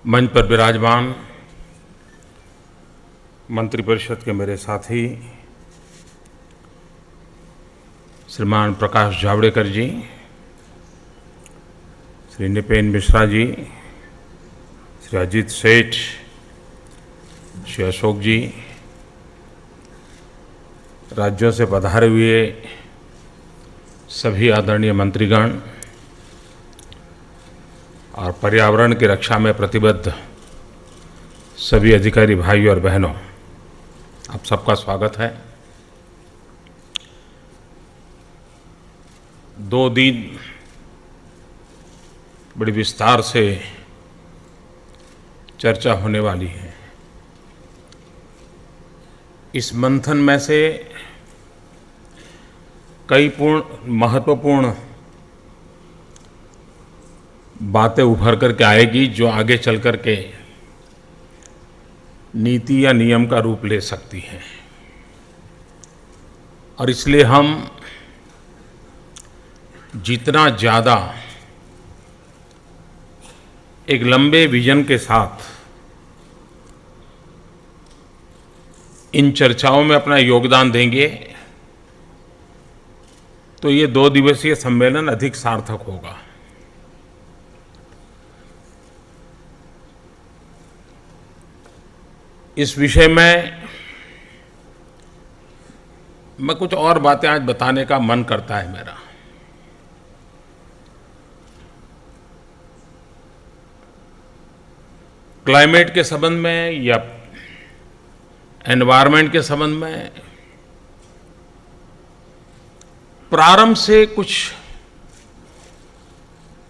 मंच पर विराजमान मंत्रिपरिषद के मेरे साथी श्रीमान प्रकाश जावड़ेकर जी, श्री नृपेंद्र मिश्रा जी, श्री अजीत सेठ, श्री अशोक जी, राज्यों से पधारे हुए सभी आदरणीय मंत्रीगण और पर्यावरण की रक्षा में प्रतिबद्ध सभी अधिकारी भाइयों और बहनों, आप सबका स्वागत है। 2 दिन बड़ी विस्तार से चर्चा होने वाली है। इस मंथन में से कई महत्वपूर्ण बातें उभर करके आएगी जो आगे चल कर के नीति या नियम का रूप ले सकती हैं, और इसलिए हम जितना ज़्यादा एक लंबे विजन के साथ इन चर्चाओं में अपना योगदान देंगे तो ये 2 दिवसीय सम्मेलन अधिक सार्थक होगा। इस विषय में मैं कुछ और बातें आज बताने का मन करता है मेरा। क्लाइमेट के संबंध में या एनवायरनमेंट के संबंध में प्रारंभ से कुछ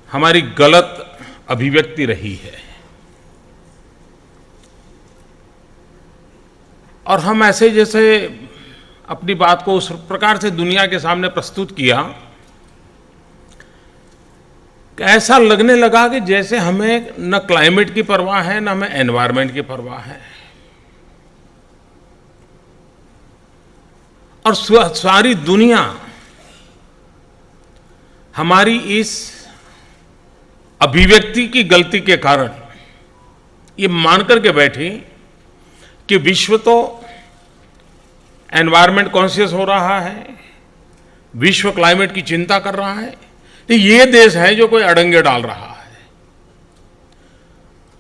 हमारी गलत अभिव्यक्ति रही है, और हम ऐसे जैसे अपनी बात को उस प्रकार से दुनिया के सामने प्रस्तुत किया कि ऐसा लगने लगा कि जैसे हमें न क्लाइमेट की परवाह है न हमें एनवायरनमेंट की परवाह है, और सारी दुनिया हमारी इस अभिव्यक्ति की गलती के कारण ये मान करके बैठी कि विश्व तो एनवायरनमेंट कॉन्शियस हो रहा है, विश्व क्लाइमेट की चिंता कर रहा है, तो ये देश है जो कोई अड़ंगे डाल रहा है।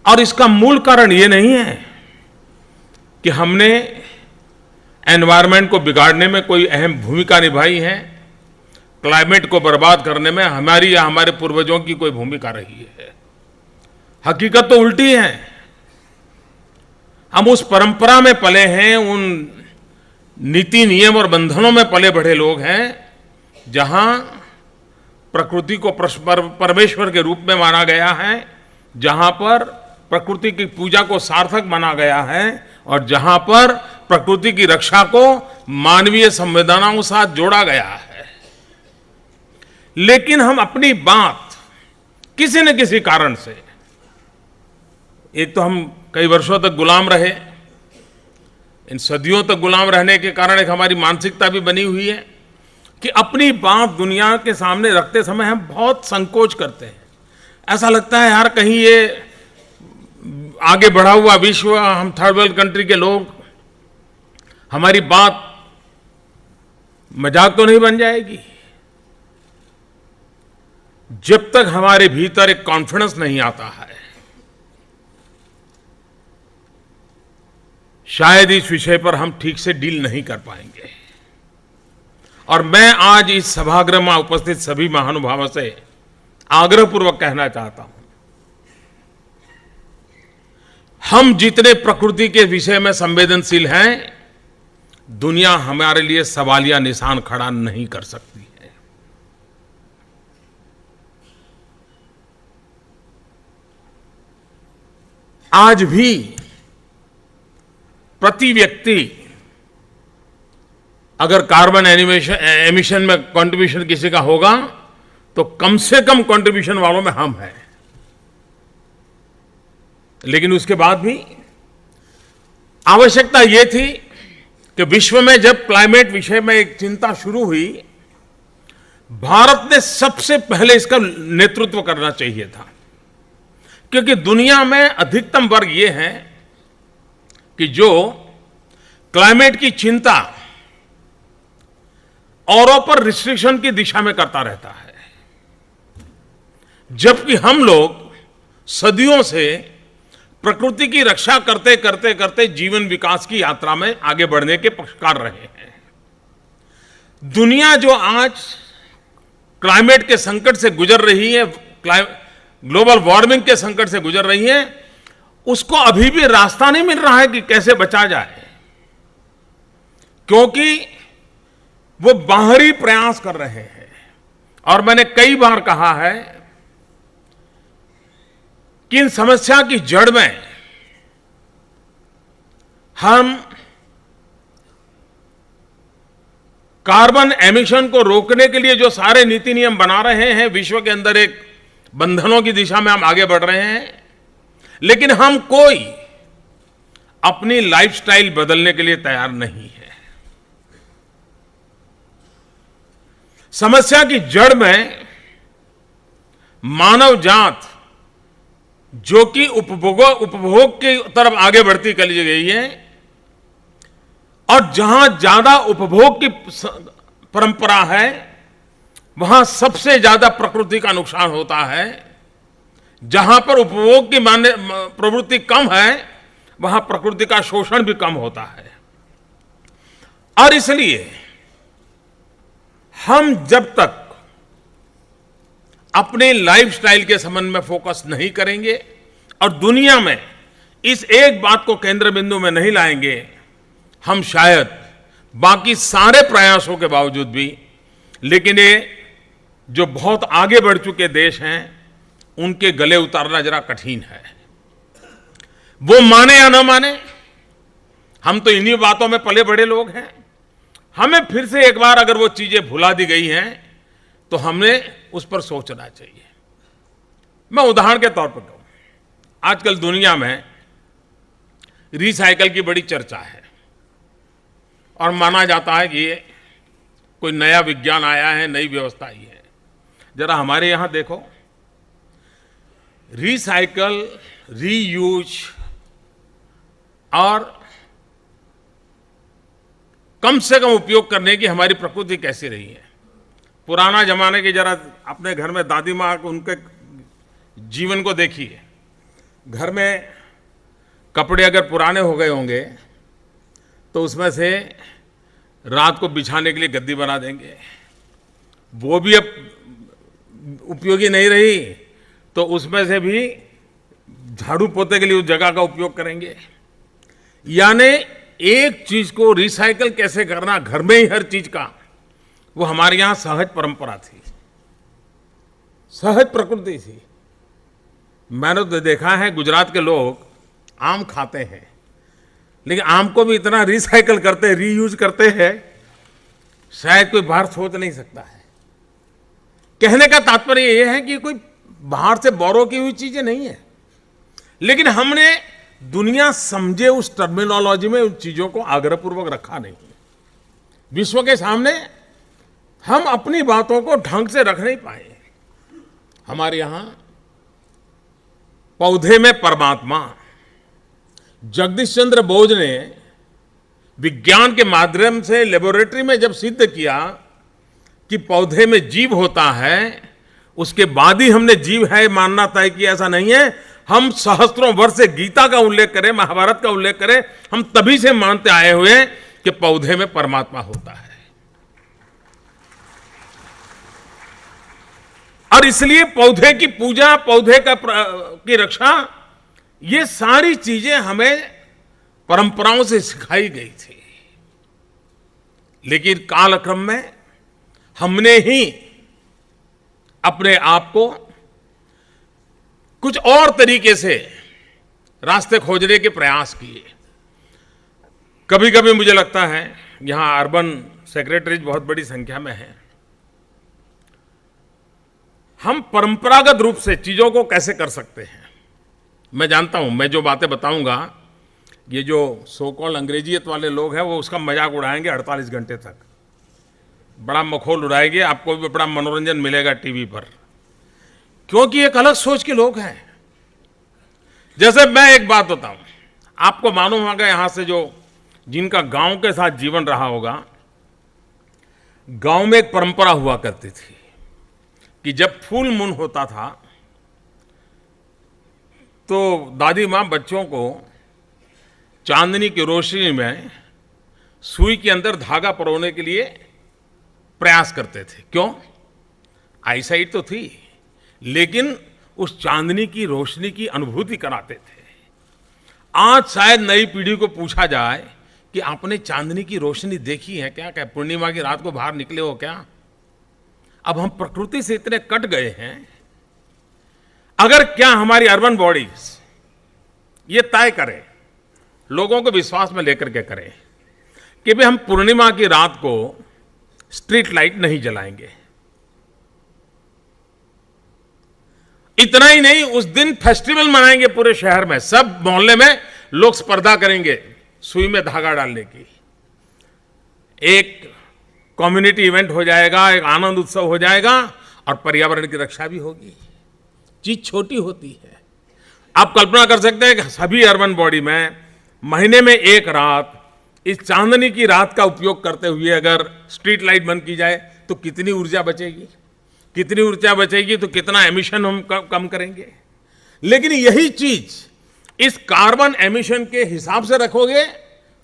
और इसका मूल कारण ये नहीं है कि हमने एनवायरनमेंट को बिगाड़ने में कोई अहम भूमिका निभाई है, क्लाइमेट को बर्बाद करने में हमारी या हमारे पूर्वजों की कोई भूमिका रही है। हकीकत तो उल्टी है। हम उस परंपरा में पले हैं, उन नीति नियम और बंधनों में पले बढ़े लोग हैं जहां प्रकृति को परमेश्वर के रूप में माना गया है, जहां पर प्रकृति की पूजा को सार्थक माना गया है, और जहां पर प्रकृति की रक्षा को मानवीय संवेदनाओं के साथ जोड़ा गया है। लेकिन हम अपनी बात किसी न किसी कारण से, एक तो हम कई वर्षों तक गुलाम रहे, इन सदियों तक गुलाम रहने के कारण एक हमारी मानसिकता भी बनी हुई है कि अपनी बात दुनिया के सामने रखते समय हम बहुत संकोच करते हैं। ऐसा लगता है यार कहीं ये आगे बढ़ा हुआ विश्व, हम थर्ड वर्ल्ड कंट्री के लोग, हमारी बात मजाक तो नहीं बन जाएगी। जब तक हमारे भीतर एक कॉन्फिडेंस नहीं आता है, शायद इस विषय पर हम ठीक से डील नहीं कर पाएंगे। और मैं आज इस सभागृह में उपस्थित सभी महानुभावों से आग्रहपूर्वक कहना चाहता हूं, हम जितने प्रकृति के विषय में संवेदनशील हैं, दुनिया हमारे लिए सवालिया निशान खड़ा नहीं कर सकती है। आज भी प्रति व्यक्ति अगर कार्बन एमिशन में कंट्रीब्यूशन किसी का होगा तो कम से कम कंट्रीब्यूशन वालों में हम हैं। लेकिन उसके बाद भी आवश्यकता ये थी कि विश्व में जब क्लाइमेट विषय में एक चिंता शुरू हुई, भारत ने सबसे पहले इसका नेतृत्व करना चाहिए था, क्योंकि दुनिया में अधिकतम वर्ग ये है कि जो क्लाइमेट की चिंता औरों पर रिस्ट्रिक्शन की दिशा में करता रहता है, जबकि हम लोग सदियों से प्रकृति की रक्षा करते करते करते जीवन विकास की यात्रा में आगे बढ़ने के पक्षकार रहे हैं। दुनिया जो आज क्लाइमेट के संकट से गुजर रही है, ग्लोबल वार्मिंग के संकट से गुजर रही है, उसको अभी भी रास्ता नहीं मिल रहा है कि कैसे बचा जाए, क्योंकि वो बाहरी प्रयास कर रहे हैं। और मैंने कई बार कहा है कि इन समस्या की जड़ में हम कार्बन एमिशन को रोकने के लिए जो सारे नीति नियम बना रहे हैं, विश्व के अंदर एक बंधनों की दिशा में हम आगे बढ़ रहे हैं, लेकिन हम कोई अपनी लाइफस्टाइल बदलने के लिए तैयार नहीं है। समस्या की जड़ में मानव जात जो कि उपभोग की तरफ आगे बढ़ती चली गई है, और जहां ज्यादा उपभोग की परंपरा है वहां सबसे ज्यादा प्रकृति का नुकसान होता है। जहां पर उपभोग की प्रवृत्ति कम है वहां प्रकृति का शोषण भी कम होता है। और इसलिए हम जब तक अपने लाइफस्टाइल के संबंध में फोकस नहीं करेंगे और दुनिया में इस एक बात को केंद्र बिंदु में नहीं लाएंगे, हम शायद बाकी सारे प्रयासों के बावजूद भी, लेकिन ये जो बहुत आगे बढ़ चुके देश हैं उनके गले उतारना जरा कठिन है। वो माने या ना माने, हम तो इन्हीं बातों में पले बड़े लोग हैं। हमें फिर से एक बार अगर वो चीजें भुला दी गई हैं तो हमें उस पर सोचना चाहिए। मैं उदाहरण के तौर पर कहूं, आजकल दुनिया में रिसाइकल की बड़ी चर्चा है और माना जाता है कि ये कोई नया विज्ञान आया है, नई व्यवस्था आई है। जरा हमारे यहां देखो, रिसाइकल, रीयूज और कम से कम उपयोग करने की हमारी प्रकृति कैसी रही है। पुराना जमाने की जरा अपने घर में दादी माँ उनके जीवन को देखिए। घर में कपड़े अगर पुराने हो गए होंगे तो उसमें से रात को बिछाने के लिए गद्दी बना देंगे, वो भी अब उपयोगी नहीं रही तो उसमें से भी झाड़ू पोते के लिए उस जगह का उपयोग करेंगे। यानी एक चीज को रिसाइकल कैसे करना, घर में ही हर चीज का, वो हमारे यहां सहज परंपरा थी, सहज प्रकृति थी। मैंने तो देखा है गुजरात के लोग आम खाते हैं, लेकिन आम को भी इतना रिसाइकल करते हैं, रीयूज करते हैं, शायद कोई बाहर सोच नहीं सकता है। कहने का तात्पर्य यह है कि कोई बाहर से बोरो की हुई चीजें नहीं है, लेकिन हमने दुनिया समझे उस टर्मिनोलॉजी में उन चीजों को आग्रहपूर्वक रखा नहीं। विश्व के सामने हम अपनी बातों को ढंग से रख नहीं पाए। हमारे यहां पौधे में परमात्मा, जगदीश चंद्र बोस ने विज्ञान के माध्यम से लेबोरेटरी में जब सिद्ध किया कि पौधे में जीव होता है, उसके बाद ही हमने जीव है मानना तय किया। ऐसा नहीं है हम सहस्त्रों वर्ष से गीता का उल्लेख करें, महाभारत का उल्लेख करें, हम तभी से मानते आए हुए हैं कि पौधे में परमात्मा होता है। और इसलिए पौधे की पूजा, पौधे की रक्षा, ये सारी चीजें हमें परंपराओं से सिखाई गई थी। लेकिन कालक्रम में हमने ही अपने आप को कुछ और तरीके से रास्ते खोजने के प्रयास किए। कभी कभी मुझे लगता है यहां अर्बन सेक्रेटरीज बहुत बड़ी संख्या में हैं। हम परंपरागत रूप से चीजों को कैसे कर सकते हैं। मैं जानता हूं, मैं जो बातें बताऊंगा, ये जो सो कॉल्ड अंग्रेजियत वाले लोग हैं वो उसका मजाक उड़ाएंगे 48 घंटे तक, बड़ा मखौल उड़ाएंगे, आपको भी बड़ा मनोरंजन मिलेगा टीवी पर, क्योंकि एक अलग सोच के लोग हैं। जैसे मैं एक बात बताऊं, आपको मालूम होगा यहां से जो जिनका गांव के साथ जीवन रहा होगा, गांव में एक परंपरा हुआ करती थी कि जब फुल मून होता था तो दादी माँ बच्चों को चांदनी की रोशनी में सुई के अंदर धागा परोने के लिए प्रयास करते थे। क्यों? आईसाइट तो थी, लेकिन उस चांदनी की रोशनी की अनुभूति कराते थे। आज शायद नई पीढ़ी को पूछा जाए कि आपने चांदनी की रोशनी देखी है क्या? क्या पूर्णिमा की रात को बाहर निकले हो क्या? अब हम प्रकृति से इतने कट गए हैं। अगर क्या हमारी अर्बन बॉडीज ये तय करें, लोगों को विश्वास में लेकर के करें कि भाई हम पूर्णिमा की रात को स्ट्रीट लाइट नहीं जलाएंगे। इतना ही नहीं, उस दिन फेस्टिवल मनाएंगे पूरे शहर में, सब मोहल्ले में लोग स्पर्धा करेंगे सुई में धागा डालने की। एक कम्युनिटी इवेंट हो जाएगा, एक आनंद उत्सव हो जाएगा और पर्यावरण की रक्षा भी होगी। चीज छोटी होती है। आप कल्पना कर सकते हैं कि सभी अर्बन बॉडी में महीने में एक रात इस चांदनी की रात का उपयोग करते हुए अगर स्ट्रीट लाइट बंद की जाए तो कितनी ऊर्जा बचेगी, कितनी ऊर्जा बचेगी तो कितना एमिशन हम कम करेंगे। लेकिन यही चीज इस कार्बन एमिशन के हिसाब से रखोगे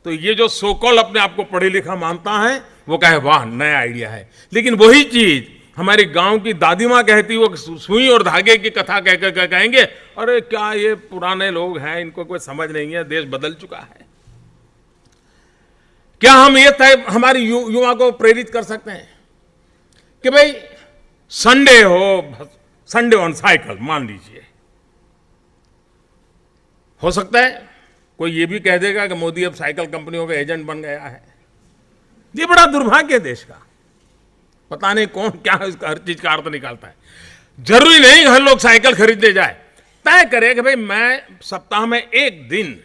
तो ये जो सो कॉल्ड अपने आप को पढ़े लिखा मानता है वो कहे वाह नया आइडिया है, लेकिन वही चीज हमारी गांव की दादी माँ कहती, वो सुई और धागे की कथा कह कहेंगे अरे क्या ये पुराने लोग हैं, इनको कोई समझ नहीं है, देश बदल चुका है। क्या हम ये तय हमारी युवा को प्रेरित कर सकते हैं कि भाई संडे हो, संडे ऑन साइकिल मान लीजिए। हो सकता है कोई ये भी कह देगा कि मोदी अब साइकिल कंपनियों का एजेंट बन गया है। ये बड़ा दुर्भाग्य है देश का। पता नहीं कौन क्या इसका हर चीज का अर्थ निकालता है। जरूरी नहीं हर लोग साइकिल खरीदने जाए। तय करे कि भाई मैं सप्ताह में एक दिन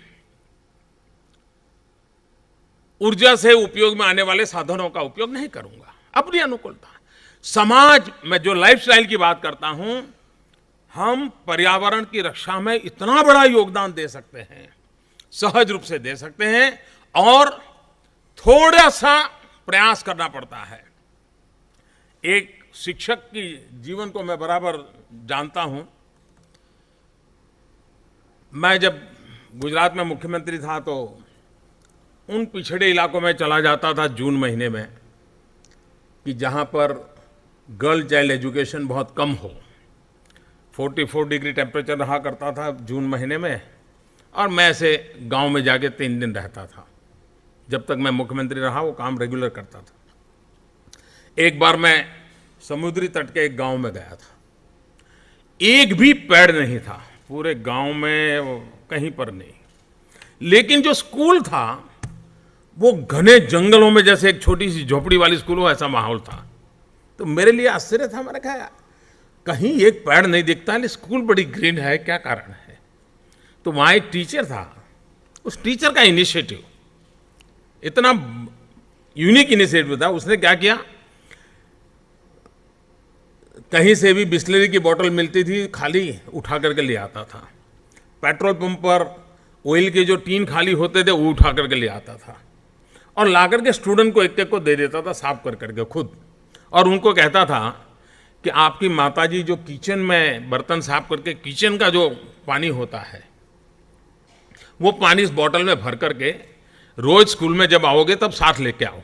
ऊर्जा से उपयोग में आने वाले साधनों का उपयोग नहीं करूंगा, अपनी अनुकूलता। समाज में जो लाइफस्टाइल की बात करता हूं, हम पर्यावरण की रक्षा में इतना बड़ा योगदान दे सकते हैं, सहज रूप से दे सकते हैं, और थोड़ा सा प्रयास करना पड़ता है। एक शिक्षक की जीवन को मैं बराबर जानता हूं। मैं जब गुजरात में मुख्यमंत्री था तो उन पिछड़े इलाकों में चला जाता था जून महीने में कि जहां पर गर्ल चाइल्ड एजुकेशन बहुत कम हो। 44 डिग्री टेम्परेचर रहा करता था जून महीने में, और मैं ऐसे गांव में जाके 3 दिन रहता था। जब तक मैं मुख्यमंत्री रहा वो काम रेगुलर करता था। एक बार मैं समुद्री तट के एक गांव में गया था, एक भी पेड़ नहीं था पूरे गांव में, कहीं पर नहीं। लेकिन जो स्कूल था वो घने जंगलों में, जैसे एक छोटी सी झोपड़ी वाली स्कूल हो, ऐसा माहौल था। तो मेरे लिए आश्चर्य था। मैंने कहा कहीं एक पेड़ नहीं दिखता है, स्कूल बड़ी ग्रीन है, क्या कारण है? तो वहां एक टीचर था। उस टीचर का इनिशिएटिव इतना यूनिक इनिशिएटिव था। उसने क्या किया, कहीं से भी बिस्लरी की बोतल मिलती थी खाली, उठा करके ले आता था। पेट्रोल पंप पर ऑयल के जो टीन खाली होते थे वो उठा करके ले आता था, और ला करके स्टूडेंट को एक एक को दे देता था साफ कर करके खुद। और उनको कहता था कि आपकी माताजी जो किचन में बर्तन साफ करके किचन का जो पानी होता है वो पानी इस बोतल में भर करके रोज स्कूल में जब आओगे तब साथ लेके आओ।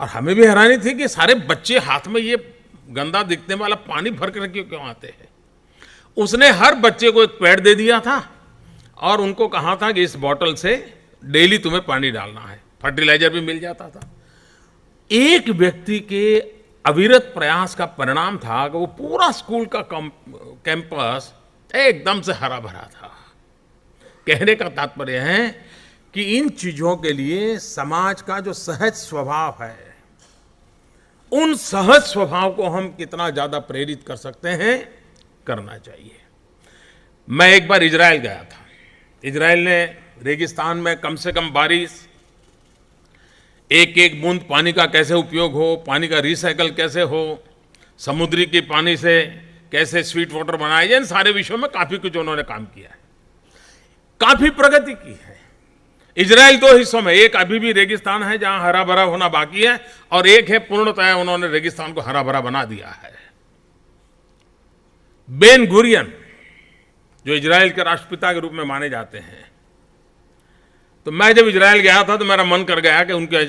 और हमें भी हैरानी थी कि सारे बच्चे हाथ में ये गंदा दिखने वाला पानी भर कर क्यों आते हैं। उसने हर बच्चे को एक पेड़ दे दिया था और उनको कहा था कि इस बोतल से डेली तुम्हें पानी डालना है। फर्टिलाइजर भी मिल जाता था। एक व्यक्ति के अविरत प्रयास का परिणाम था कि वो पूरा स्कूल का कैंपस एकदम से हरा भरा था। कहने का तात्पर्य है कि इन चीजों के लिए समाज का जो सहज स्वभाव है, उन सहज स्वभाव को हम कितना ज्यादा प्रेरित कर सकते हैं, करना चाहिए। मैं एक बार इजराइल गया था। इजराइल ने रेगिस्तान में कम से कम बारिश, एक एक बूंद पानी का कैसे उपयोग हो, पानी का रिसाइकल कैसे हो, समुद्री के पानी से कैसे स्वीट वाटर बनाया जाए, इन सारे विषयों में काफी कुछ उन्होंने काम किया है। काफी प्रगति की है। इजराइल दो हिस्सों में, एक अभी भी रेगिस्तान है जहां हरा भरा होना बाकी है, और एक है पूर्णतः उन्होंने रेगिस्तान को हरा भरा बना दिया है। बेन गुरियन जो इजराइल के राष्ट्रपिता के रूप में माने जाते हैं, तो मैं जब इजराइल गया था तो मेरा मन कर गया कि उनके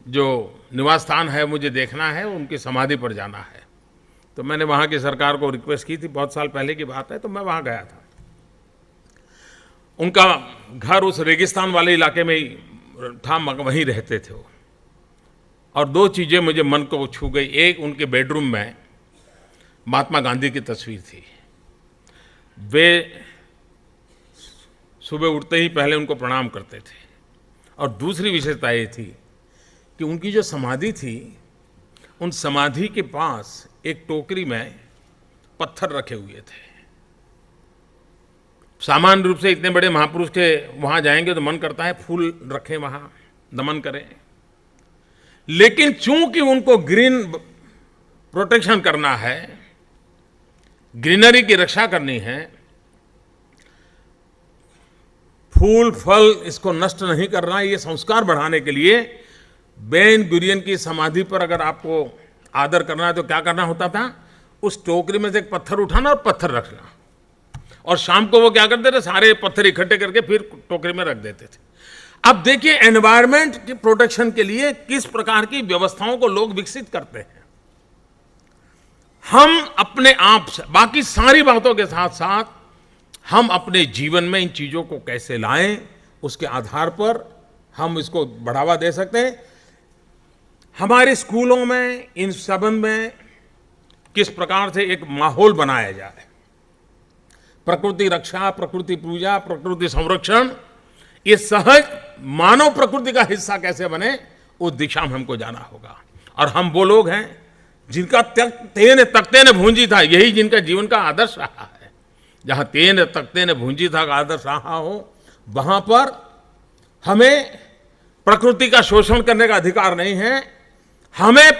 जो निवास स्थान है मुझे देखना है, उनकी समाधि पर जाना है। तो मैंने वहाँ की सरकार को रिक्वेस्ट की थी, बहुत साल पहले की बात है, तो मैं वहाँ गया था। उनका घर उस रेगिस्तान वाले इलाके में ही था, वहीं रहते थे वो। और दो चीज़ें मुझे मन को छू गई। एक, उनके बेडरूम में महात्मा गांधी की तस्वीर थी। वे सुबह उठते ही पहले उनको प्रणाम करते थे। और दूसरी विशेषता ये थी कि उनकी जो समाधि थी, उन समाधि के पास एक टोकरी में पत्थर रखे हुए थे। सामान्य रूप से इतने बड़े महापुरुष के वहां जाएंगे तो मन करता है फूल रखें वहां, नमन करें। लेकिन चूंकि उनको ग्रीन प्रोटेक्शन करना है, ग्रीनरी की रक्षा करनी है, फूल फल इसको नष्ट नहीं करना, ये संस्कार बढ़ाने के लिए बेन गुरियन की समाधि पर अगर आपको आदर करना है तो क्या करना होता था, उस टोकरी में से एक पत्थर उठाना और पत्थर रखना। और शाम को वो क्या करते थे, सारे पत्थर इकट्ठे करके फिर टोकरी में रख देते थे। अब देखिए एनवायरनमेंट की प्रोटेक्शन के लिए किस प्रकार की व्यवस्थाओं को लोग विकसित करते हैं। हम अपने आप से, बाकी सारी बातों के साथ साथ हम अपने जीवन में इन चीजों को कैसे लाएं, उसके आधार पर हम इसको बढ़ावा दे सकते हैं। हमारे स्कूलों में इन संबंध में किस प्रकार से एक माहौल बनाया जाए, प्रकृति रक्षा, प्रकृति पूजा, प्रकृति संरक्षण, ये सहज मानव प्रकृति का हिस्सा कैसे बने, उस दिशा में हमको जाना होगा। और हम वो लोग हैं जिनका तेन तख्ते ने भूंजी था, यही जिनका जीवन का आदर्श रहा है। जहां तेन तख्ते ने भूंजी था का आदर्श रहा हो, वहां पर हमें प्रकृति का शोषण करने का अधिकार नहीं है। हमें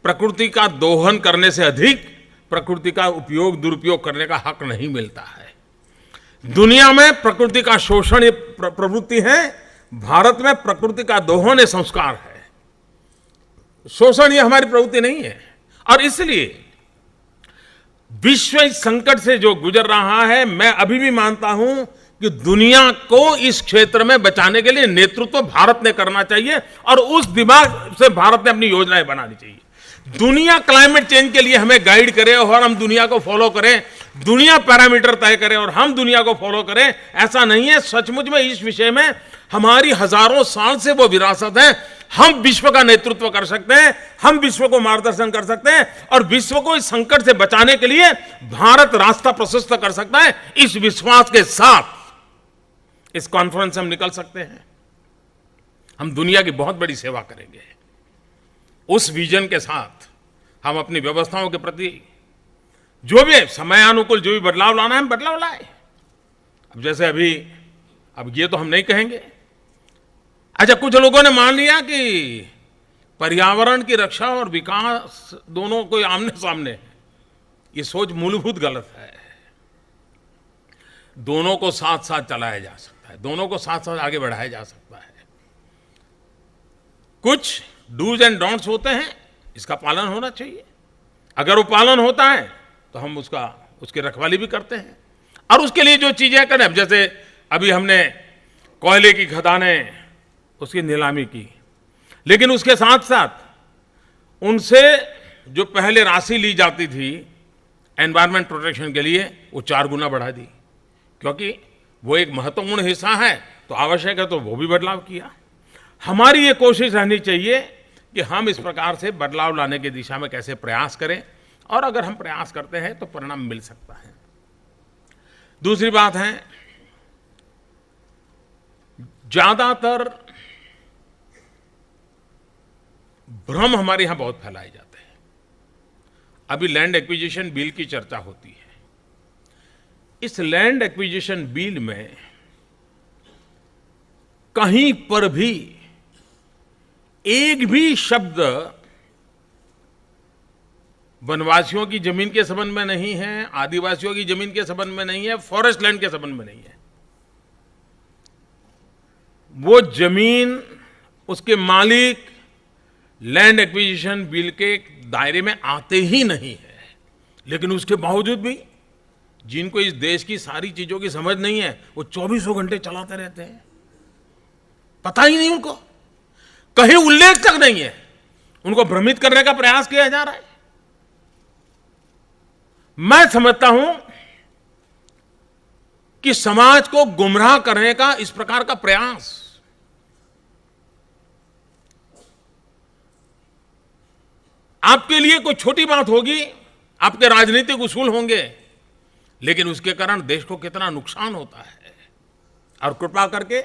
प्रकृति का दोहन करने से अधिक प्रकृति का उपयोग दुरुपयोग करने का हक नहीं मिलता है। दुनिया में प्रकृति का शोषण ये प्रवृत्ति है, भारत में प्रकृति का दोहन ये संस्कार है। शोषण ये हमारी प्रवृत्ति नहीं है। और इसलिए विश्व इस संकट से जो गुजर रहा है, मैं अभी भी मानता हूं कि दुनिया को इस क्षेत्र में बचाने के लिए नेतृत्व भारत ने करना चाहिए, और उस दिमाग से भारत ने अपनी योजनाएं बनानी चाहिए। दुनिया क्लाइमेट चेंज के लिए हमें गाइड करे और हम दुनिया को फॉलो करें, दुनिया पैरामीटर तय करे और हम दुनिया को फॉलो करें, ऐसा नहीं है। सचमुच में इस विषय में हमारी हजारों साल से वो विरासत है। हम विश्व का नेतृत्व कर सकते हैं, हम विश्व को मार्गदर्शन कर सकते हैं, और विश्व को इस संकट से बचाने के लिए भारत रास्ता प्रशस्त कर सकता है। इस विश्वास के साथ इस कॉन्फ्रेंस से हम निकल सकते हैं। हम दुनिया की बहुत बड़ी सेवा करेंगे। उस विजन के साथ हम अपनी व्यवस्थाओं के प्रति जो भी समयानुकूल जो भी बदलाव लाना है, हम बदलाव लाए। अब जैसे अभी, अब ये तो हम नहीं कहेंगे। अच्छा, कुछ लोगों ने मान लिया कि पर्यावरण की रक्षा और विकास दोनों कोई आमने सामने है। ये सोच मूलभूत गलत है। दोनों को साथ साथ चलाया जा सकता है, दोनों को साथ साथ आगे बढ़ाया जा सकता है। कुछ डूज एंड डोंट्स होते हैं, इसका पालन होना चाहिए। अगर वो पालन होता है तो हम उसकी रखवाली भी करते हैं, और उसके लिए जो चीजें करें। जैसे अभी हमने कोयले की खदानें, उसकी नीलामी की, लेकिन उसके साथ साथ उनसे जो पहले राशि ली जाती थी एनवायरमेंट प्रोटेक्शन के लिए, वो 4 गुना बढ़ा दी, क्योंकि वो एक महत्वपूर्ण हिस्सा है, तो आवश्यक है तो वो भी बदलाव किया। हमारी ये कोशिश रहनी चाहिए कि हम इस प्रकार से बदलाव लाने की दिशा में कैसे प्रयास करें, और अगर हम प्रयास करते हैं तो परिणाम मिल सकता है। दूसरी बात है, ज्यादातर भ्रम हमारे यहां बहुत फैलाए जाते हैं। अभी लैंड एक्विजिशन बिल की चर्चा होती है। इस लैंड एक्विजिशन बिल में कहीं पर भी एक भी शब्द वनवासियों की जमीन के संबंध में नहीं है, आदिवासियों की जमीन के संबंध में नहीं है, फॉरेस्ट लैंड के संबंध में नहीं है। वो जमीन, उसके मालिक लैंड एक्विजिशन बिल के दायरे में आते ही नहीं है। लेकिन उसके बावजूद भी जिनको इस देश की सारी चीजों की समझ नहीं है, वो 24 घंटे चलाते रहते हैं। पता ही नहीं उनको, कहीं उल्लेख तक नहीं है। उनको भ्रमित करने का प्रयास किया जा रहा है। मैं समझता हूं कि समाज को गुमराह करने का इस प्रकार का प्रयास आपके लिए कोई छोटी बात होगी, आपके राजनीतिक उसूल होंगे, लेकिन उसके कारण देश को कितना नुकसान होता है। और कृपा करके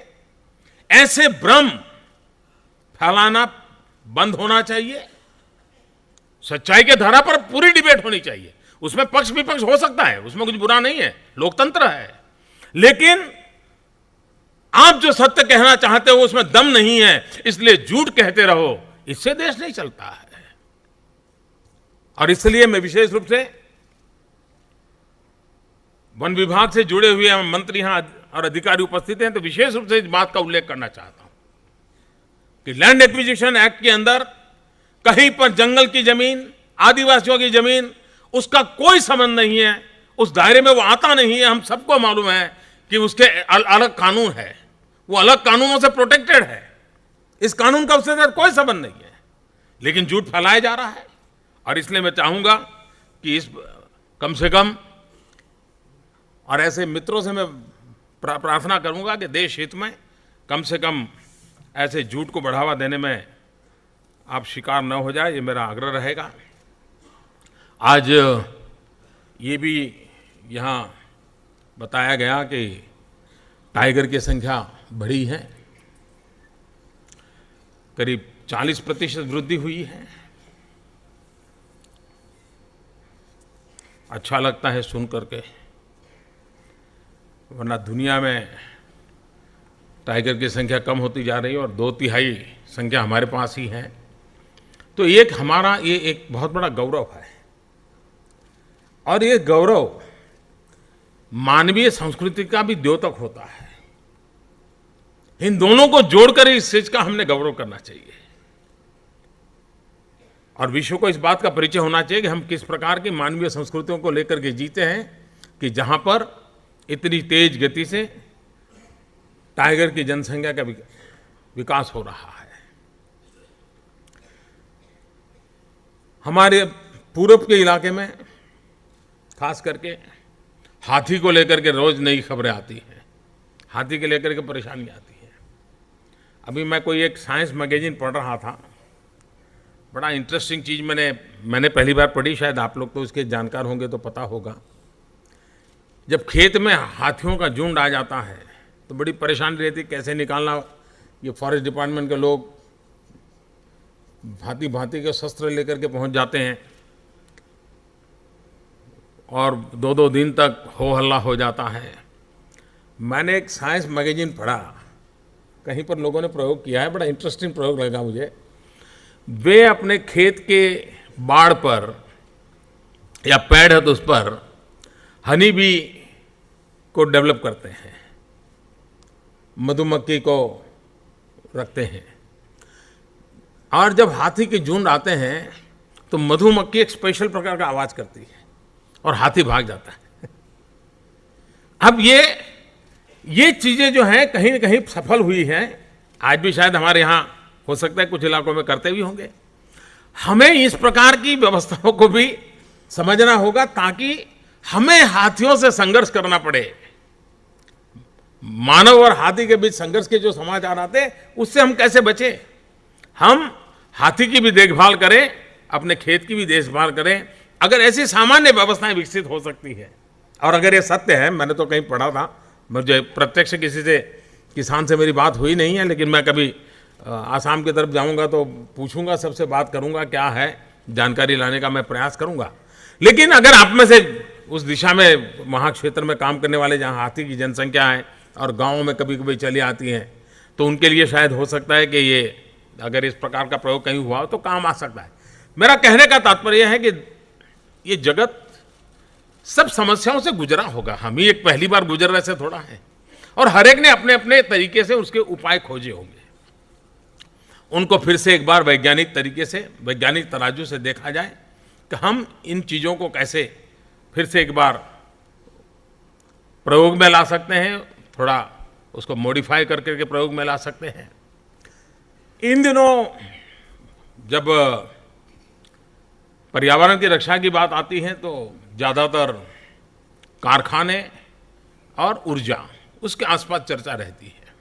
ऐसे भ्रम फैलाना बंद होना चाहिए। सच्चाई के धारा पर पूरी डिबेट होनी चाहिए। उसमें पक्ष विपक्ष हो सकता है, उसमें कुछ बुरा नहीं है, लोकतंत्र है। लेकिन आप जो सत्य कहना चाहते हो उसमें दम नहीं है, इसलिए झूठ कहते रहो, इससे देश नहीं चलता है। और इसलिए मैं विशेष रूप से वन विभाग से जुड़े हुए मंत्री यहां और अधिकारी उपस्थित हैं, तो विशेष रूप से इस बात का उल्लेख करना चाहता हूं कि लैंड एक्विजिशन एक्ट के अंदर कहीं पर जंगल की जमीन, आदिवासियों की जमीन, उसका कोई संबंध नहीं है, उस दायरे में वो आता नहीं है। हम सबको मालूम है कि उसके अलग कानून है, वो अलग कानूनों से प्रोटेक्टेड है। इस कानून का उससे कोई संबंध नहीं है, लेकिन झूठ फैलाया जा रहा है। और इसलिए मैं चाहूंगा कि इस कम से कम, और ऐसे मित्रों से मैं प्रार्थना करूंगा कि देश हित में कम से कम ऐसे झूठ को बढ़ावा देने में आप शिकार न हो जाए, ये मेरा आग्रह रहेगा। आज ये भी यहाँ बताया गया कि टाइगर की संख्या बढ़ी है, करीब 40% वृद्धि हुई है। अच्छा लगता है सुन करके, वरना दुनिया में टाइगर की संख्या कम होती जा रही है और 2/3 संख्या हमारे पास ही है। तो एक हमारा ये एक बहुत बड़ा गौरव है, और ये गौरव मानवीय संस्कृति का भी द्योतक होता है। इन दोनों को जोड़कर इस चीज का हमने गौरव करना चाहिए, और विश्व को इस बात का परिचय होना चाहिए कि हम किस प्रकार की मानवीय संस्कृतियों को लेकर के जीते हैं, कि जहां पर इतनी तेज गति से टाइगर की जनसंख्या का विकास हो रहा है। हमारे पूरब के इलाके में खास करके हाथी को लेकर के रोज नई खबरें आती हैं, हाथी के लेकर के परेशानी आती है। अभी मैं कोई एक साइंस मैगजीन पढ़ रहा था, बड़ा इंटरेस्टिंग चीज़ मैंने पहली बार पढ़ी, शायद आप लोग तो उसके जानकार होंगे तो पता होगा। जब खेत में हाथियों का झुंड आ जाता है तो बड़ी परेशानी रहती, कैसे निकालना। ये फॉरेस्ट डिपार्टमेंट के लोग भांति भांति के शस्त्र लेकर के पहुंच जाते हैं, और 2-2 दिन तक हो हल्ला हो जाता है। मैंने एक साइंस मैगजीन पढ़ा, कहीं पर लोगों ने प्रयोग किया है, बड़ा इंटरेस्टिंग प्रयोग लगा मुझे। वे अपने खेत के बाड़ पर या पेड़ है तो उस पर हनी बी को डेवलप करते हैं, मधुमक्खी को रखते हैं, और जब हाथी के झुंड आते हैं तो मधुमक्खी एक स्पेशल प्रकार का आवाज करती है और हाथी भाग जाता है। अब ये चीजें जो हैं कहीं न कहीं सफल हुई हैं, आज भी शायद हमारे यहाँ हो सकता है कुछ इलाकों में करते भी होंगे। हमें इस प्रकार की व्यवस्थाओं को भी समझना होगा, ताकि हमें हाथियों से संघर्ष करना पड़े। मानव और हाथी के बीच संघर्ष के जो समाचार आते हैं, उससे हम कैसे बचें। हम हाथी की भी देखभाल करें, अपने खेत की भी देखभाल करें। अगर ऐसी सामान्य व्यवस्थाएं विकसित हो सकती है, और अगर ये सत्य है, मैंने तो कहीं पढ़ा था, मुझे प्रत्यक्ष किसी से, किसान से मेरी बात हुई नहीं है, लेकिन मैं कभी आसाम की तरफ जाऊंगा तो पूछूंगा, सबसे बात करूंगा, क्या है जानकारी लाने का मैं प्रयास करूंगा। लेकिन अगर आप में से उस दिशा में वहाँ क्षेत्र में काम करने वाले जहाँ हाथी की जनसंख्या है और गाँवों में कभी कभी चली आती हैं, तो उनके लिए शायद हो सकता है कि ये अगर इस प्रकार का प्रयोग कहीं हुआ हो तो काम आ सकता है। मेरा कहने का तात्पर्य है कि ये जगत सब समस्याओं से गुजरा होगा, हम ही एक पहली बार गुजर रहे से थोड़ा है। और हर एक ने अपने अपने तरीके से उसके उपाय खोजे होंगे। उनको फिर से एक बार वैज्ञानिक तरीके से, वैज्ञानिक तराजू से देखा जाए कि हम इन चीज़ों को कैसे फिर से एक बार प्रयोग में ला सकते हैं, थोड़ा उसको मॉडिफाई करके प्रयोग में ला सकते हैं। इन दिनों जब पर्यावरण की रक्षा की बात आती है तो ज़्यादातर कारखाने और ऊर्जा, उसके आसपास चर्चा रहती है।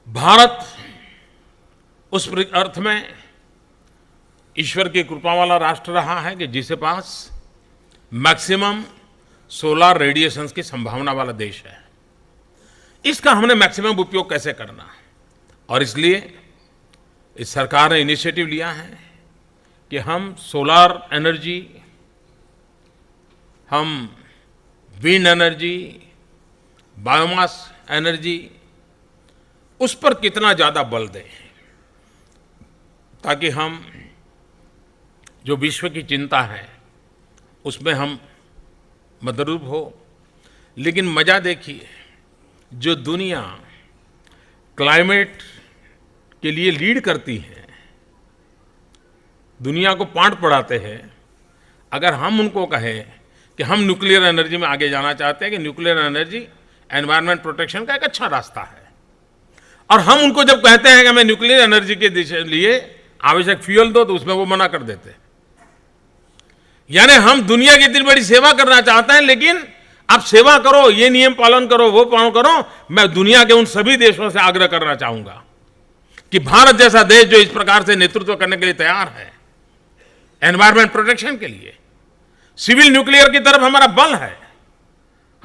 भारत उस अर्थ में ईश्वर की कृपा वाला राष्ट्र रहा है कि जिसके पास मैक्सिमम सोलर रेडिएशंस की संभावना वाला देश है। इसका हमने मैक्सिमम उपयोग कैसे करना, और इसलिए इस सरकार ने इनिशिएटिव लिया है कि हम सोलर एनर्जी, हम विंड एनर्जी, बायोमास एनर्जी, उस पर कितना ज़्यादा बल दें ताकि हम जो विश्व की चिंता है उसमें हम मदरूप हो। लेकिन मज़ा देखिए, जो दुनिया क्लाइमेट के लिए लीड करती है, दुनिया को पाठ पढ़ाते हैं, अगर हम उनको कहें कि हम न्यूक्लियर एनर्जी में आगे जाना चाहते हैं कि न्यूक्लियर एनर्जी एनवायरनमेंट प्रोटेक्शन का एक अच्छा रास्ता है, और हम उनको जब कहते हैं कि हमें न्यूक्लियर एनर्जी के लिए आवश्यक फ्यूल दो, तो उसमें वो मना कर देते हैं। यानी हम दुनिया की इतनी बड़ी सेवा करना चाहते हैं, लेकिन आप सेवा करो, ये नियम पालन करो, वो पालन करो। मैं दुनिया के उन सभी देशों से आग्रह करना चाहूंगा कि भारत जैसा देश जो इस प्रकार से नेतृत्व करने के लिए तैयार है एनवायरमेंट प्रोटेक्शन के लिए, सिविल न्यूक्लियर की तरफ हमारा बल है,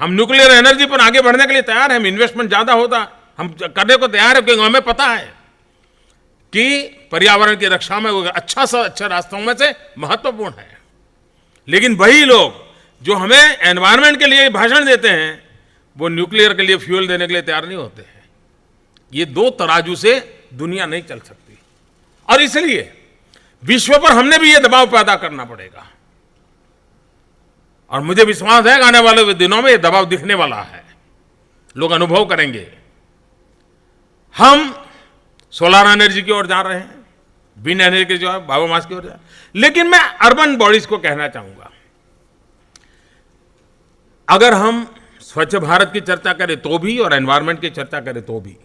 हम न्यूक्लियर एनर्जी पर आगे बढ़ने के लिए तैयार हैं। हम इन्वेस्टमेंट ज्यादा होता हम करने को तैयार है, क्योंकि हमें पता है कि पर्यावरण की रक्षा में वो अच्छा सा अच्छा रास्तों में से महत्वपूर्ण है। लेकिन वही लोग जो हमें एनवायरनमेंट के लिए भाषण देते हैं, वो न्यूक्लियर के लिए फ्यूल देने के लिए तैयार नहीं होते हैं। ये दो तराजू से दुनिया नहीं चल सकती, और इसलिए विश्व पर हमने भी ये दबाव पैदा करना पड़ेगा। और मुझे विश्वास है कि आने वाले दिनों में ये दबाव दिखने वाला है, लोग अनुभव करेंगे। हम सोलर एनर्जी की ओर जा रहे हैं, विंड एनर्जी की जो है बायोमास की ओर जा रहे हैं। लेकिन मैं अर्बन बॉडीज को कहना चाहूंगा, अगर हम स्वच्छ भारत की चर्चा करें तो भी और एनवायरनमेंट की चर्चा करें तो भी,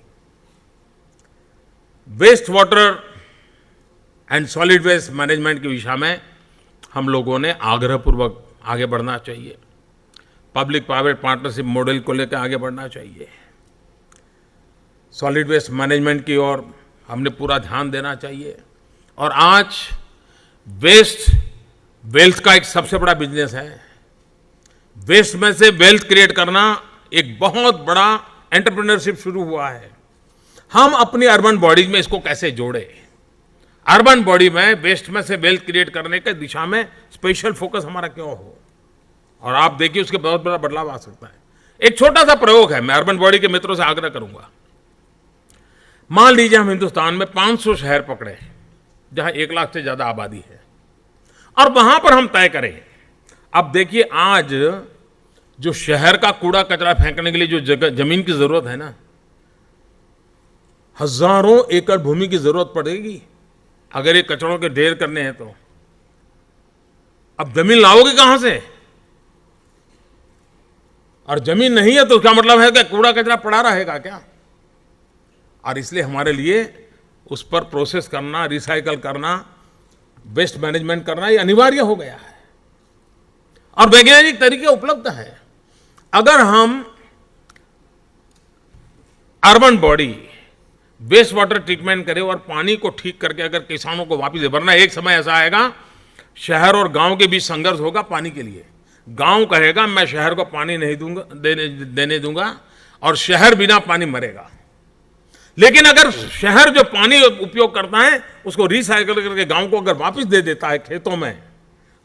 waste water and solid waste management की दिशा में हम लोगों ने आग्रहपूर्वक आगे बढ़ना चाहिए। पब्लिक प्राइवेट पार्टनरशिप मॉडल को लेकर आगे बढ़ना चाहिए। सॉलिड वेस्ट मैनेजमेंट की ओर हमने पूरा ध्यान देना चाहिए। और आज वेस्ट वेल्थ का एक सबसे बड़ा बिजनेस है। वेस्ट में से वेल्थ क्रिएट करना एक बहुत बड़ा एंटरप्रेन्योरशिप शुरू हुआ है। हम अपनी अर्बन बॉडीज में इसको कैसे जोड़े, अर्बन बॉडी में वेस्ट में से वेल्थ क्रिएट करने के दिशा में स्पेशल फोकस हमारा क्यों हो, और आप देखिए उसके बहुत बड़ा बदलाव आ सकता है। एक छोटा सा प्रयोग है, मैं अर्बन बॉडी के मित्रों से आग्रह करूंगा। मान लीजिए हम हिंदुस्तान में 500 शहर पकड़े जहां 1 लाख से ज्यादा आबादी है, और वहां पर हम तय करें। अब देखिए, आज जो शहर का कूड़ा कचरा फेंकने के लिए जो जगह जमीन की जरूरत है ना, हजारों एकड़ भूमि की जरूरत पड़ेगी अगर ये कचरों के ढेर करने हैं तो। अब जमीन लाओगे कहां से, और जमीन नहीं है तो क्या मतलब है कि कूड़ा कचरा पड़ा रहेगा क्या। और इसलिए हमारे लिए उस पर प्रोसेस करना, रिसाइकल करना, वेस्ट मैनेजमेंट करना ये अनिवार्य हो गया है, और वैज्ञानिक तरीके उपलब्ध हैं। अगर हम urban body waste water treatment करें और पानी को ठीक करके अगर किसानों को वापस दे, वरना एक समय ऐसा आएगा शहर और गांव के बीच संघर्ष होगा पानी के लिए। गांव कहेगा मैं शहर को पानी नहीं दूंगा, देने दूंगा, और शहर बिना पानी मरेगा। लेकिन अगर शहर जो पानी उपयोग करता है उसको रिसाइकल करके गांव को अगर वापस दे देता है खेतों में,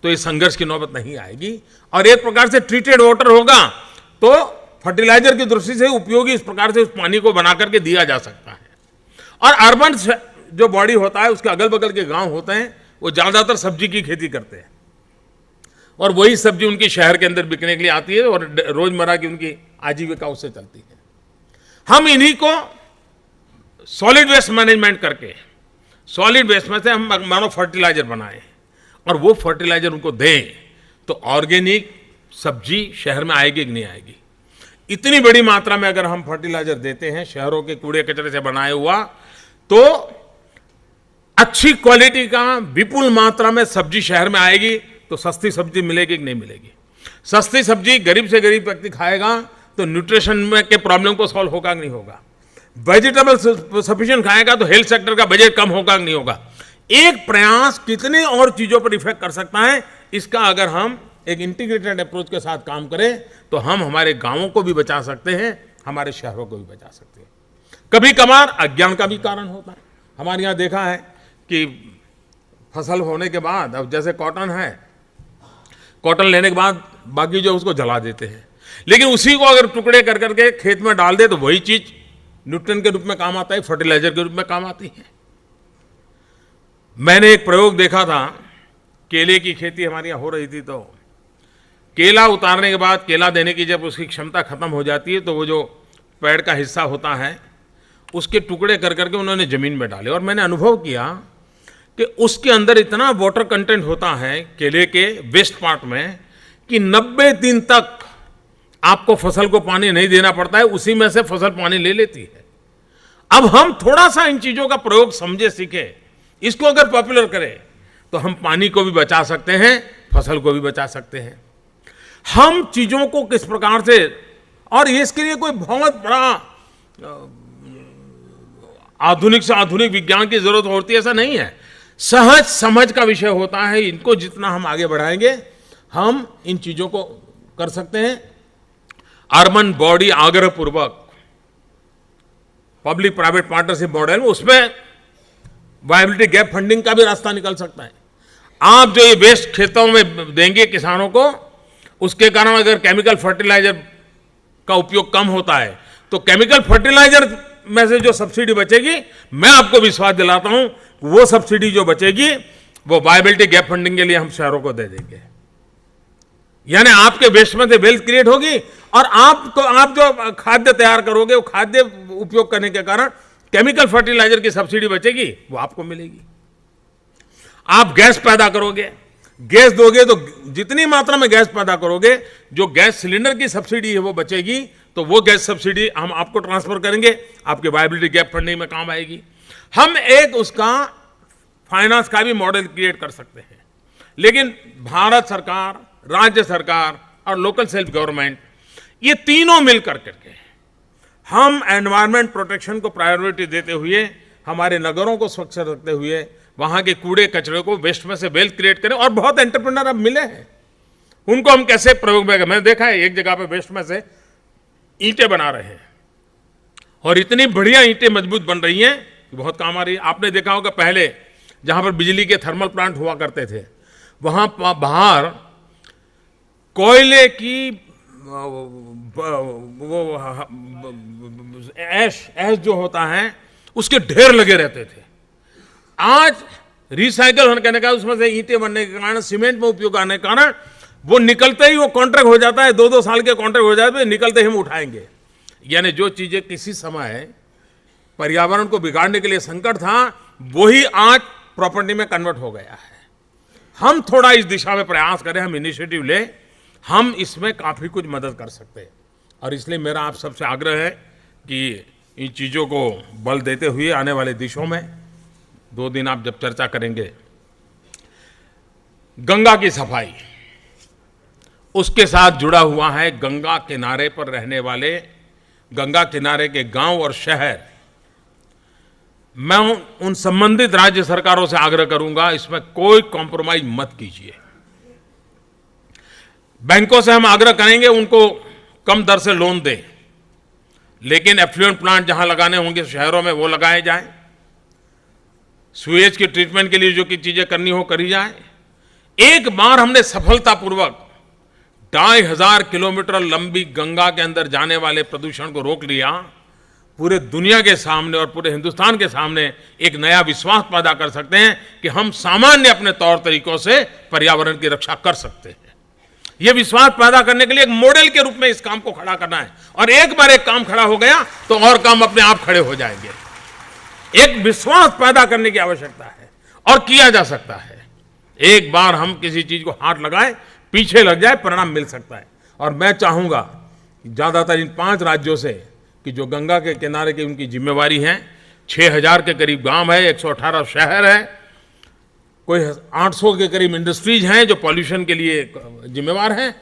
तो ये संघर्ष की नौबत नहीं आएगी। और एक प्रकार से ट्रीटेड वाटर होगा तो फर्टिलाइजर की दृष्टि से उपयोगी इस प्रकार से उस पानी को बना करके दिया जा सकता है। और अर्बन जो बॉडी होता है उसके अगल बगल के गांव होते हैं, वो ज़्यादातर सब्जी की खेती करते हैं, और वही सब्जी उनकी शहर के अंदर बिकने के लिए आती है और रोजमर्रा की उनकी आजीविका उससे चलती है। हम इन्हीं को सॉलिड वेस्ट मैनेजमेंट करके सॉलिड वेस्ट में से हम मानो फर्टिलाइजर बनाएं और वो फर्टिलाइजर उनको दें, तो ऑर्गेनिक सब्जी शहर में आएगी कि नहीं आएगी। इतनी बड़ी मात्रा में अगर हम फर्टिलाइजर देते हैं शहरों के कूड़े कचरे से बनाए हुआ, तो अच्छी क्वालिटी का विपुल मात्रा में सब्जी शहर में आएगी, तो सस्ती सब्जी मिलेगी कि नहीं मिलेगी। सस्ती सब्जी गरीब से गरीब व्यक्ति खाएगा तो न्यूट्रिशन में के प्रॉब्लम को सॉल्व होगा कि नहीं होगा। वेजिटेबल सफिशिएंट खाएगा तो हेल्थ सेक्टर का बजट कम होगा कि नहीं होगा। एक प्रयास कितने और चीजों पर इफेक्ट कर सकता है, इसका अगर हम एक इंटीग्रेटेड अप्रोच के साथ काम करें तो हम हमारे गांवों को भी बचा सकते हैं, हमारे शहरों को भी बचा सकते हैं। कभी कभार अज्ञान का भी कारण होता है। हमारे यहाँ देखा है कि फसल होने के बाद, अब जैसे कॉटन है, कॉटन लेने के बाद बाकी जो उसको जला देते हैं, लेकिन उसी को अगर टुकड़े कर करके खेत में डाल दे तो वही चीज न्यूट्रिएंट के रूप में काम आता है, फर्टिलाइजर के रूप में काम आती है। मैंने एक प्रयोग देखा था, केले की खेती हमारे यहाँ हो रही थी, तो केला उतारने के बाद केला देने की जब उसकी क्षमता खत्म हो जाती है तो वो जो पेड़ का हिस्सा होता है उसके टुकड़े कर करके उन्होंने जमीन में डाले, और मैंने अनुभव किया कि उसके अंदर इतना वाटर कंटेंट होता है केले के वेस्ट पार्ट में कि 90 दिन तक आपको फसल को पानी नहीं देना पड़ता है, उसी में से फसल पानी ले लेती है। अब हम थोड़ा सा इन चीजों का प्रयोग समझे सीखे, इसको अगर पॉपुलर करें तो हम पानी को भी बचा सकते हैं, फसल को भी बचा सकते हैं। हम चीजों को किस प्रकार से, और इसके लिए कोई बहुत बड़ा आधुनिक से आधुनिक विज्ञान की जरूरत होती है ऐसा नहीं है, सहज समझ का विषय होता है। इनको जितना हम आगे बढ़ाएंगे हम इन चीजों को कर सकते हैं। अर्बन बॉडी आग्रहपूर्वक पब्लिक प्राइवेट पार्टनरशिप मॉडल में उसमें वायबिलिटी गैप फंडिंग का भी रास्ता निकल सकता है। आप जो ये वेस्ट खेतों में देंगे किसानों को, उसके कारण अगर केमिकल फर्टिलाइजर का उपयोग कम होता है तो केमिकल फर्टिलाइजर में से जो सब्सिडी बचेगी, मैं आपको विश्वास दिलाता हूं वो सब्सिडी जो बचेगी वो वायबिलिटी गैप फंडिंग के लिए हम शहरों को दे देंगे। यानी आपके वेस्ट में से वेल्थ क्रिएट होगी, और आप जो खाद्य तैयार करोगे वो खाद्य उपयोग करने के कारण केमिकल फर्टिलाइजर की सब्सिडी बचेगी, वो आपको मिलेगी। आप गैस पैदा करोगे, गैस दोगे, तो जितनी मात्रा में गैस पैदा करोगे, जो गैस सिलेंडर की सब्सिडी है वो बचेगी, तो वो गैस सब्सिडी हम आपको ट्रांसफर करेंगे, आपके वायबिलिटी गैप फंडिंग में काम आएगी। हम एक उसका फाइनेंस का भी मॉडल क्रिएट कर सकते हैं। लेकिन भारत सरकार, राज्य सरकार और लोकल सेल्फ गवर्नमेंट, ये तीनों मिलकर करके हम एनवायरनमेंट प्रोटेक्शन को प्रायोरिटी देते हुए, हमारे नगरों को स्वच्छ रखते हुए, वहां के कूड़े कचरे को वेस्ट में से वेल्थ क्रिएट करें। और बहुत एंटरप्रेन्योर अब मिले हैं, उनको हम कैसे प्रयोग में, मैंने देखा है एक जगह पे वेस्ट में से ईंटें बना रहे हैं, और इतनी बढ़िया ईंटें मजबूत बन रही हैं कि बहुत काम आ रही है। आपने देखा होगा पहले जहां पर बिजली के थर्मल प्लांट हुआ करते थे, वहां बाहर कोयले की वो ऐश जो होता है उसके ढेर लगे रहते थे। आज रिसाइकल होने के कारण, उसमें से ईंटें बनने के कारण, सीमेंट में उपयोग आने के कारण वो निकलते ही वो कॉन्ट्रैक्ट हो जाता है, 2-2 साल के कॉन्ट्रैक्ट हो जाते हैं, निकलते ही हम उठाएंगे। यानी जो चीजें किसी समय पर्यावरण को बिगाड़ने के लिए संकट था, वही आज प्रॉपर्टी में कन्वर्ट हो गया है। हम थोड़ा इस दिशा में प्रयास करें, हम इनिशिएटिव लें, हम इसमें काफी कुछ मदद कर सकते हैं। और इसलिए मेरा आप सबसे आग्रह है कि इन चीजों को बल देते हुए आने वाले दिनों में 2 दिन आप जब चर्चा करेंगे, गंगा की सफाई, उसके साथ जुड़ा हुआ है गंगा किनारे पर रहने वाले, गंगा किनारे के गांव और शहर। मैं उन संबंधित राज्य सरकारों से आग्रह करूंगा, इसमें कोई कॉम्प्रोमाइज मत कीजिए। बैंकों से हम आग्रह करेंगे उनको कम दर से लोन दें, लेकिन एफ्लुएंट प्लांट जहां लगाने होंगे शहरों में वो लगाए जाएं। सुएज की ट्रीटमेंट के लिए जो की चीजें करनी हो करी जाए। एक बार हमने सफलतापूर्वक 2500 किलोमीटर लंबी गंगा के अंदर जाने वाले प्रदूषण को रोक लिया, पूरे दुनिया के सामने और पूरे हिंदुस्तान के सामने एक नया विश्वास पैदा कर सकते हैं कि हम सामान्य अपने तौर तरीकों से पर्यावरण की रक्षा कर सकते हैं। ये विश्वास पैदा करने के लिए एक मॉडल के रूप में इस काम को खड़ा करना है। और एक बार एक काम खड़ा हो गया तो और काम अपने आप खड़े हो जाएंगे। एक विश्वास पैदा करने की आवश्यकता है और किया जा सकता है। एक बार हम किसी चीज को हाथ लगाएं, पीछे लग जाए, परिणाम मिल सकता है। और मैं चाहूंगा ज्यादातर इन 5 राज्यों से कि जो गंगा के किनारे की उनकी जिम्मेवारी है, 6000 के करीब गांव है, 118 शहर है, कोई 800 के करीब इंडस्ट्रीज हैं जो पॉल्यूशन के लिए जिम्मेवार हैं,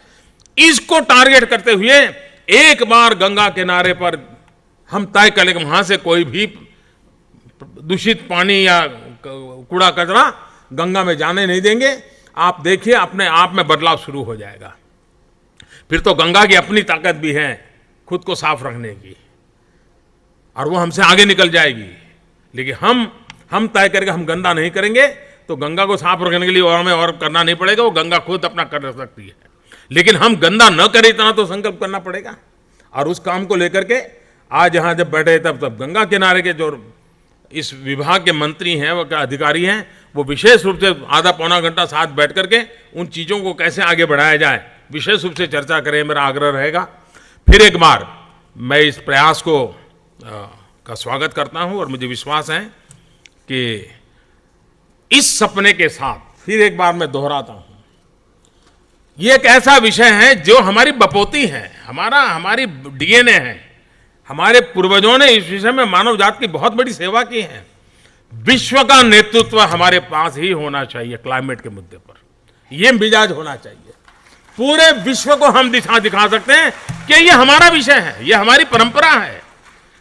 इसको टारगेट करते हुए एक बार गंगा किनारे पर हम तय करें कि वहां से कोई भी दूषित पानी या कूड़ा कचरा गंगा में जाने नहीं देंगे। आप देखिए अपने आप में बदलाव शुरू हो जाएगा। फिर तो गंगा की अपनी ताकत भी है खुद को साफ रखने की, और वो हमसे आगे निकल जाएगी। लेकिन हम तय करके हम गंदा नहीं करेंगे तो गंगा को साफ रखने के लिए और हमें और करना नहीं पड़ेगा, वो गंगा खुद अपना कर सकती है। लेकिन हम गंदा न करें इतना तो संकल्प करना पड़ेगा। और उस काम को लेकर के आज यहाँ जब बैठे तब गंगा किनारे के जो इस विभाग के मंत्री हैं, वो क्या अधिकारी हैं, वो विशेष रूप से आधा पौना घंटा साथ बैठ करके उन चीज़ों को कैसे आगे बढ़ाया जाए विशेष रूप से चर्चा करें, मेरा आग्रह रहेगा। फिर एक बार मैं इस प्रयास को का स्वागत करता हूं और मुझे विश्वास है कि इस सपने के साथ फिर एक बार मैं दोहराता हूं, ये एक ऐसा विषय है जो हमारी बपोती है, हमारी डीएनए है। हमारे पूर्वजों ने इस विषय में मानव जाति की बहुत बड़ी सेवा की है। विश्व का नेतृत्व हमारे पास ही होना चाहिए क्लाइमेट के मुद्दे पर, यह मिजाज होना चाहिए। पूरे विश्व को हम दिखा सकते हैं कि ये हमारा विषय है, ये हमारी परंपरा है।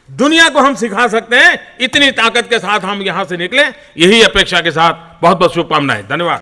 दुनिया को हम सिखा सकते हैं, इतनी ताकत के साथ हम यहां से निकले। यही अपेक्षा के साथ बहुत बहुत शुभकामनाएं। धन्यवाद।